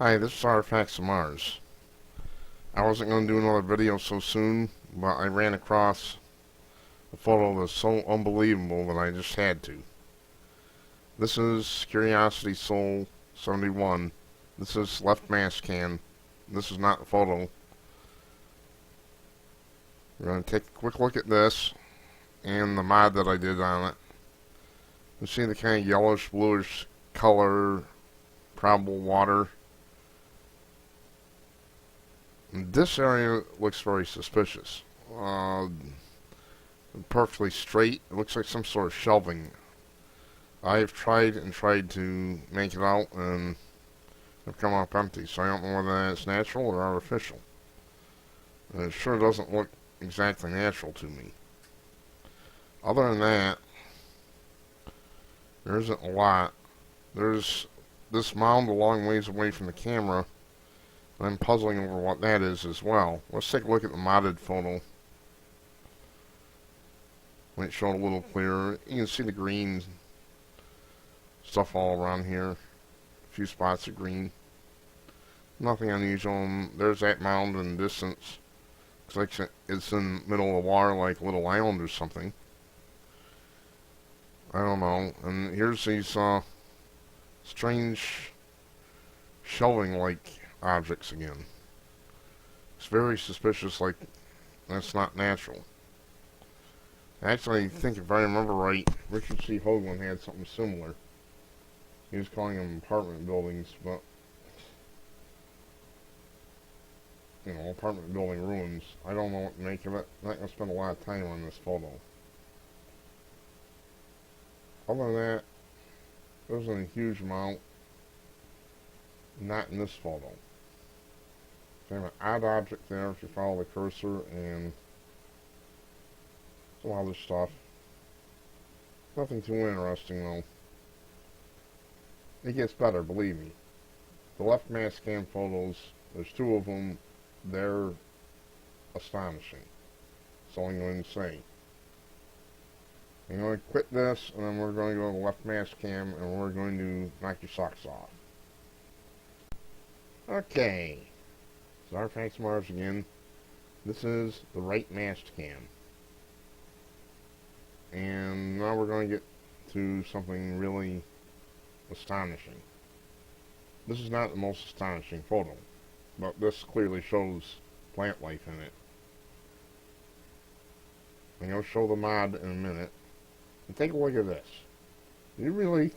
Hi, this is Artifacts of Mars. I wasn't going to do another video so soon, but I ran across a photo that's so unbelievable that I just had to. This is Curiosity Soul 71. This is left mass cam. This is not a photo. We're going to take a quick look at this and the mod that I did on it. You see the kind of yellowish bluish color, probable water. This area looks very suspicious. Perfectly straight. It looks like some sort of shelving. I've tried and tried to make it out and have come up empty, so I don't know whether that's natural or artificial. And it sure doesn't look exactly natural to me. Other than that, there isn't a lot. There's this mound a long ways away from the camera. I'm puzzling over what that is as well. Let's take a look at the modded photo. Might show it a little clearer. You can see the green stuff all around here. A few spots of green. Nothing unusual. There's that mound in the distance. Looks like it's in the middle of the water like a little island or something. I don't know. And here's these strange shelving-like objects again. It's very suspicious, like that's not natural. Actually, I think if I remember right, Richard C. Hoagland had something similar. He was calling them apartment buildings, but you know, apartment building ruins. I don't know what to make of it. I'm not going to spend a lot of time on this photo. Other than that, there isn't a huge amount. Not in this photo. They have an odd object there if you follow the cursor, and some other stuff. Nothing too interesting though. It gets better, believe me. The left mass cam photos, there's two of them, they're astonishing. That's all I'm going to say. I'm going to quit this, and then we're going to go to the left mass cam, and we're going to knock your socks off. Okay. It's Artifacts Mars again. This is the right mast cam. And now we're going to get to something really astonishing. This is not the most astonishing photo, but this clearly shows plant life in it. I'm going to show the mod in a minute. And take a look at this. Do you really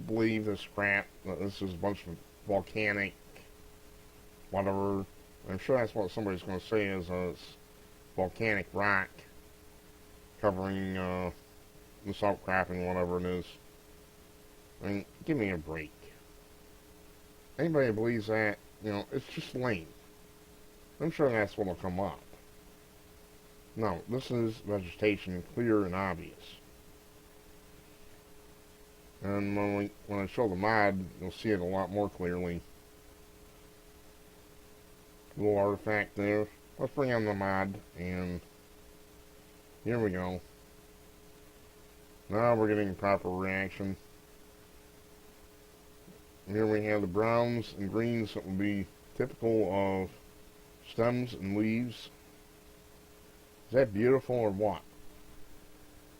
believe this crap, that this is a bunch of volcanic whatever? I'm sure that's what somebody's going to say is it's volcanic rock covering this outcropping, whatever it is. I mean, give me a break. Anybody who believes that, you know, it's just lame. I'm sure that's what will come up. No, this is vegetation, clear and obvious. And when I show the mod, you'll see it a lot more clearly. Little artifact there. Let's bring on the mod, and here we go. Now we're getting proper reaction. Here we have the browns and greens that will be typical of stems and leaves. Is that beautiful or what?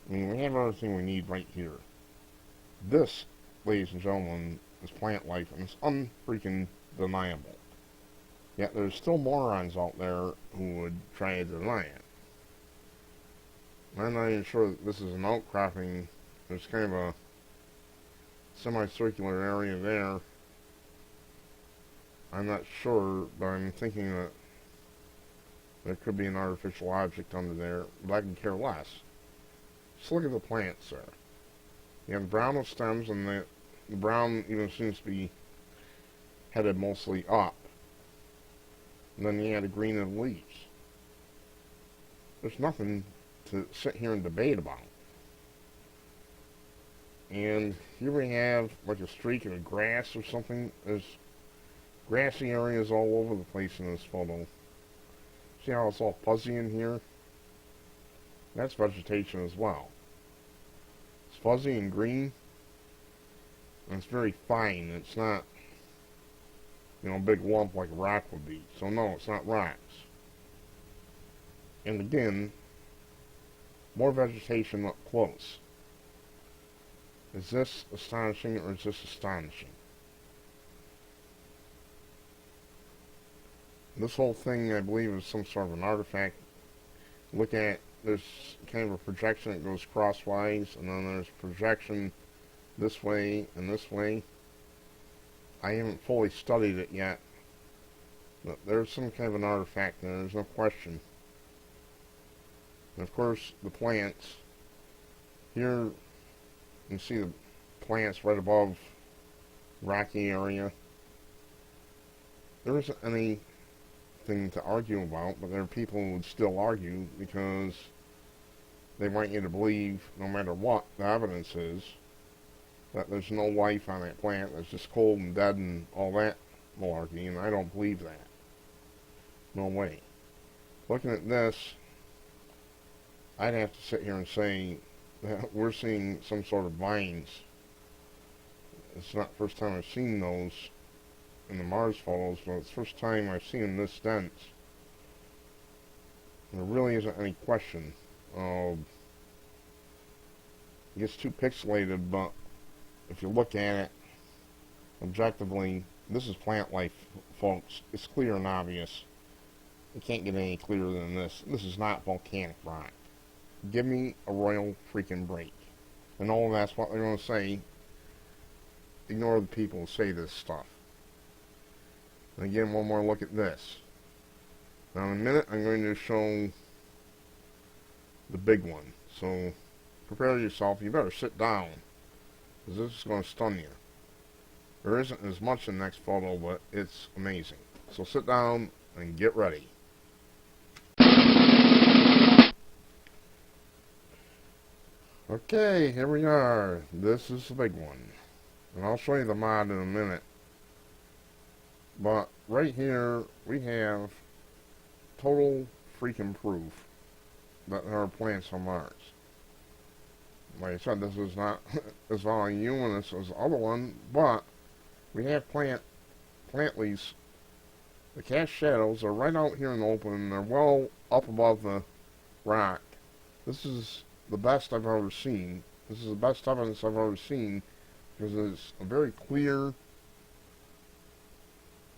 I mean, we have everything we need right here. This, ladies and gentlemen, is plant life, and it's unfreaking deniable. Yet there's still morons out there who would try to deny it. I'm not even sure that this is an outcropping. There's kind of a semicircular area there. I'm not sure, but I'm thinking that there could be an artificial object under there, but I can care less. Just look at the plants there. You have brown stems, and the brown even seems to be headed mostly up. And then you have the green of the leaves. There's nothing to sit here and debate about. And here we have like a streak of grass or something. There's grassy areas all over the place in this photo. See how it's all fuzzy in here? That's vegetation as well. It's fuzzy and green, and it's very fine. It's not a big lump like a rock would be. So no, it's not rocks. And again, more vegetation up close. Is this astonishing or is this astonishing? This whole thing, I believe, is some sort of an artifact. Look at, there's kind of a projection that goes crosswise, and then there's projection this way and this way. I haven't fully studied it yet, but there's some kind of an artifact there, there's no question. And of course, the plants. Here, you can see the plants right above rocky area. There isn't anything to argue about, but there are people who would still argue because they want you to believe, no matter what the evidence is, that there's no life on that plant, that's just cold and dead and all that malarkey, and I don't believe that. No way. Looking at this, I'd have to sit here and say that we're seeing some sort of vines. It's not the first time I've seen those in the Mars photos, but it's the first time I've seen them this dense. There really isn't any question. It gets too pixelated, but if you look at it objectively, this is plant life, folks. It's clear and obvious. It can't get any clearer than this. This is not volcanic rock. Give me a royal freaking break. And all that's what they're going to say. Ignore the people who say this stuff. And again, one more look at this. Now in a minute, I'm going to show the big one. So prepare yourself. You better sit down, because this is going to stun you. There isn't as much in the next photo, but it's amazing. So sit down and get ready. Okay, here we are. This is the big one. And I'll show you the mod in a minute. But right here, we have total freaking proof that there are plants on Mars. Like I said, this is not as voluminous as the other one, but we have plant leaves. The cast shadows are right out here in the open, and they're well up above the rock. This is the best I've ever seen. This is the best evidence I've ever seen, because it's a very clear,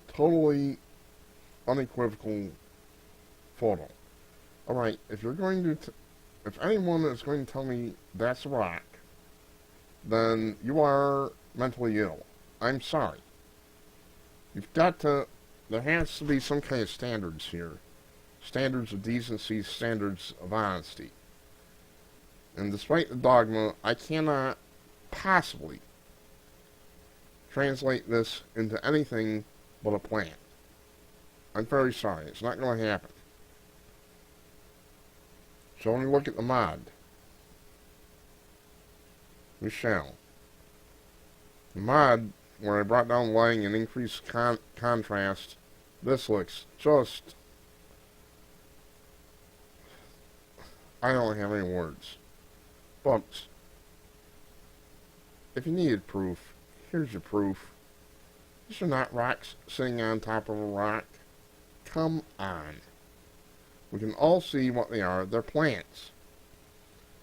totally unequivocal photo. Alright, if you're going to, if anyone is going to tell me that's a rock, then you are mentally ill. I'm sorry. You've got to, there has to be some kind of standards here. Standards of decency, standards of honesty. And despite the dogma, I cannot possibly translate this into anything but a plant. I'm very sorry. It's not going to happen. So when we look at the mod, we shall. The mod, where I brought down lighting and increased contrast, this looks just... I don't have any words. Folks, if you needed proof, here's your proof. These are not rocks sitting on top of a rock. Come on. We can all see what they are. They're plants.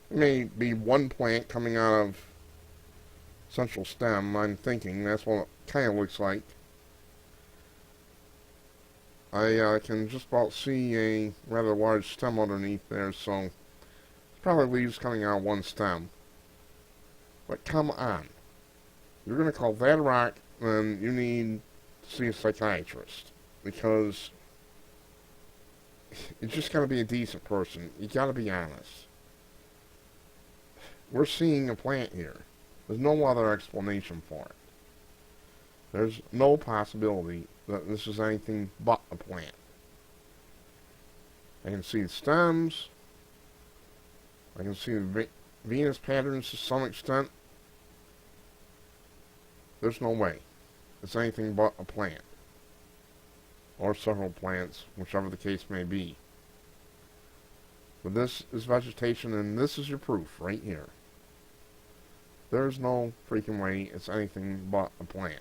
There may be one plant coming out of central stem, I'm thinking. That's what it kind of looks like. I can just about see a rather large stem underneath there, so it's probably leaves coming out of one stem. But come on. You're going to call that a rock, then you need to see a psychiatrist. Because you just got to be a decent person. You got to be honest. We're seeing a plant here. There's no other explanation for it. There's no possibility that this is anything but a plant. I can see the stems. I can see the Venus patterns to some extent. There's no way it's anything but a plant. Or several plants, whichever the case may be. But this is vegetation, and this is your proof right here. There's no freaking way it's anything but a plant.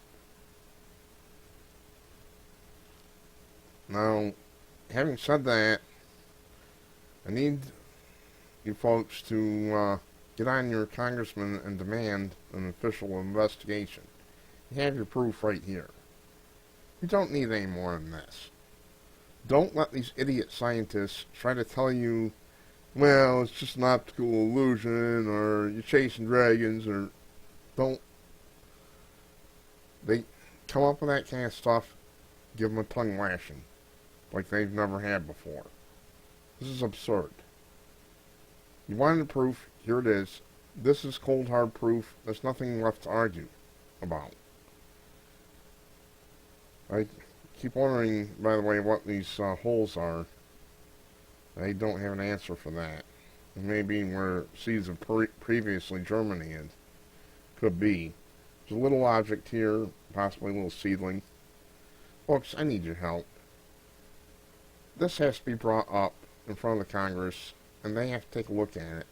Now, having said that, I need you folks to get on your congressman and demand an official investigation. You have your proof right here. You don't need any more than this. Don't let these idiot scientists try to tell you, well, it's just an optical illusion, or you're chasing dragons, or don't. They come up with that kind of stuff, give them a tongue lashing, like they've never had before. This is absurd. You wanted proof, here it is. This is cold hard proof. There's nothing left to argue about. I keep wondering, by the way, what these holes are. I don't have an answer for that. Maybe where seeds have previously germinated. Could be. There's a little object here, possibly a little seedling. Folks, I need your help. This has to be brought up in front of the Congress, and they have to take a look at it.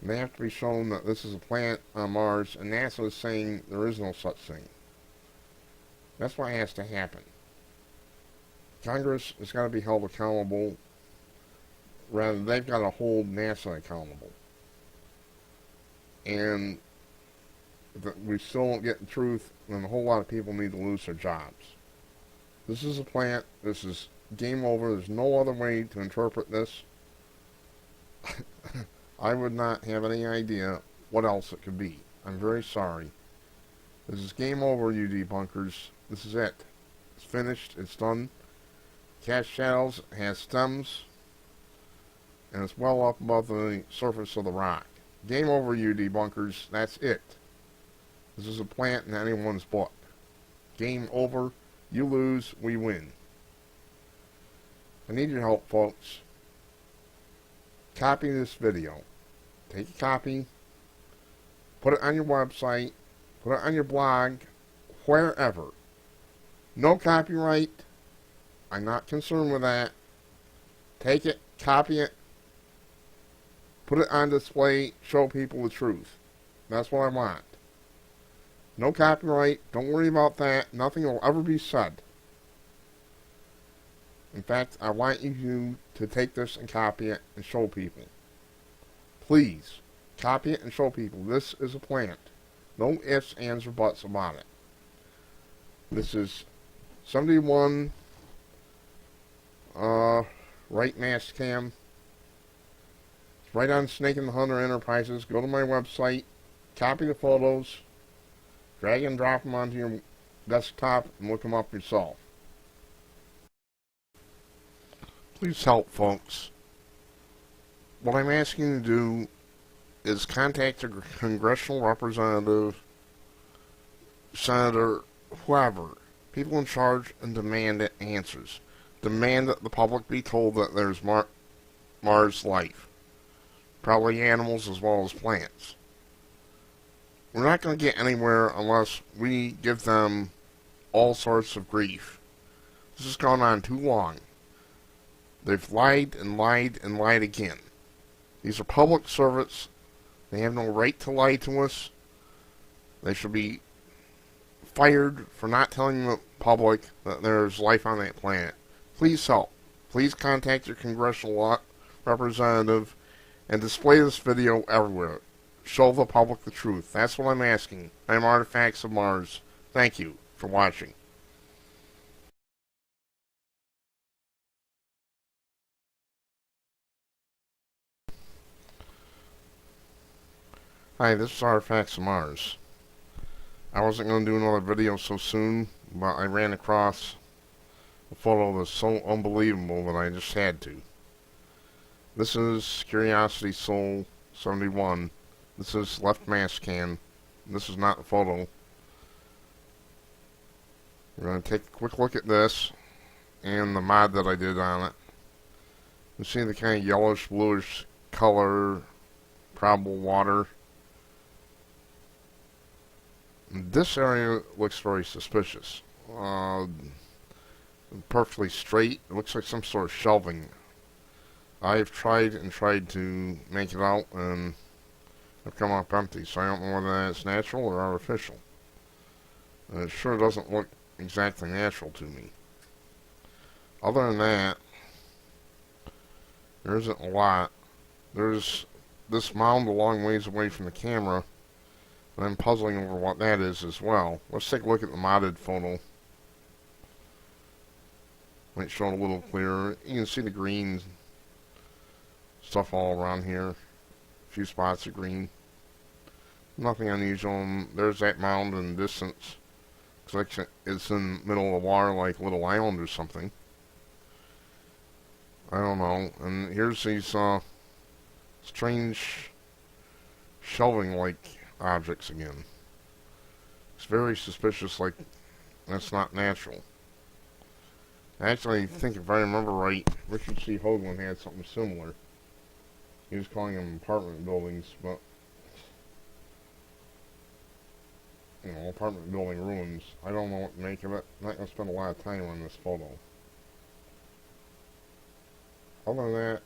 And they have to be shown that this is a plant on Mars, and NASA is saying there is no such thing. That's what has to happen. Congress has got to be held accountable. Rather, they've got to hold NASA accountable. And if we still don't get the truth, then a whole lot of people need to lose their jobs. This is a plant. This is game over. There's no other way to interpret this. I would not have any idea what else it could be. I'm very sorry. This is game over, you debunkers. This is it. It's finished. It's done. Cast shadows, has stems, and it's well up above the surface of the rock. Game over, you debunkers. That's it. This is a plant in anyone's book. Game over. You lose, we win. I need your help, folks. Copy this video. Take a copy. Put it on your website. Put it on your blog. Wherever. No copyright. I'm not concerned with that. Take it. Copy it. Put it on display. Show people the truth. That's what I want. No copyright. Don't worry about that. Nothing will ever be said. In fact, I want you to take this and copy it and show people. Please, copy it and show people. This is a plant. No ifs, ands, or buts about it. This is 71 right mass cam. It's right on Snake and the Hunter Enterprises. Go to my website, copy the photos, drag and drop them onto your desktop, and look them up yourself. Please help, folks. What I'm asking you to do is contact your congressional representative, senator, whoever, people in charge, and demand answers. Demand that the public be told that there's Mars life. Probably animals as well as plants. We're not going to get anywhere unless we give them all sorts of grief. This has gone on too long. They've lied and lied and lied again. These are public servants. They have no right to lie to us. They should be fired for not telling the public that there's life on that planet. Please help. Please contact your congressional representative and display this video everywhere. Show the public the truth. That's what I'm asking. I'm Artifacts of Mars. Thank you for watching. Hi, this is Artifacts of Mars. I wasn't going to do another video so soon, but I ran across a photo that's so unbelievable that I just had to. This is Curiosity Soul 71. This is left mass can. This is not the photo. We're going to take a quick look at this and the mod that I did on it. You see the kind of yellowish bluish color, probable water. This area looks very suspicious. Perfectly straight. It looks like some sort of shelving. I've tried and tried to make it out, and I've come up empty, so I don't know whether that's natural or artificial. It sure doesn't look exactly natural to me. Other than that, there isn't a lot. There's this mound a long ways away from the camera, but I'm puzzling over what that is as well. Let's take a look at the modded photo. Might show it a little clearer. You can see the green stuff all around here. A few spots of green. Nothing unusual. There's that mound in the distance. Looks like it's in the middle of the water, like a little island or something. I don't know. And here's these strange shelving-like objects again. It's very suspicious, like that's not natural. Actually, I think if I remember right, Richard C. Hoagland had something similar. He was calling them apartment buildings, but apartment building ruins. I don't know what to make of it. I'm not going to spend a lot of time on this photo. Other than that,